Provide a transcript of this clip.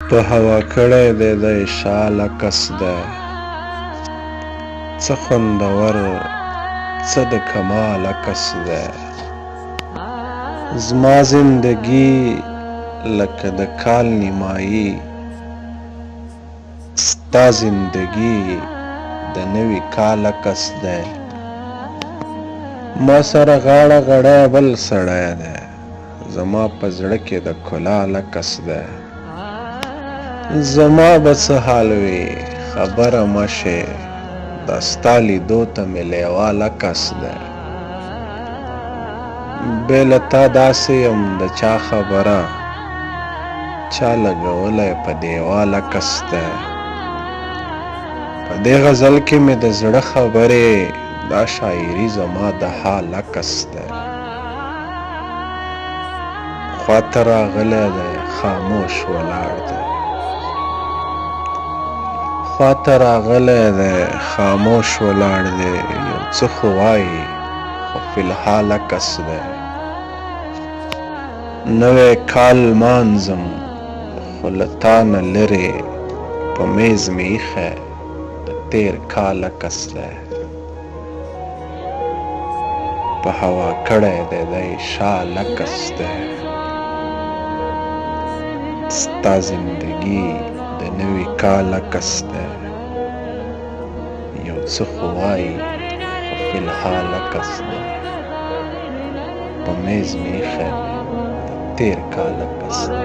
په هوا کړی دی د شاله کس دی څه خوندور څه د کماله کس دی زما زندګي لکه د کال نیمایي ستا زندګي د نوي کاله کس دی ما سره غاړه غړی بل سړی دی زما په زړه کې د کلاله کس دی زما به څه حال وي خبره مه شې دا ستا لیدو ته مې لیواله کس دی بې له تا داسې یم د چا خبره چا لګولی په دیواله کس دی په دې غزل کې مې د زړه خبرې دا شاعري زما د حاله کس دی خواته راغلی دی خاموش ولاړ دی خواته راغلی دی خاموش ولاړ دی یو څه خو وایي خو فی الحاله کس دی نوی کال مانځم خو له تا نه لرې په میز مې ایښی د تېر کاله کس دی په هوا کړی دی دی شاله کس دی ستا زندګي د نوي کاله کس دی یو څه خو وایي خو فی الحاله کس دی په میز مې ایښی دی د تېر کاله کس دی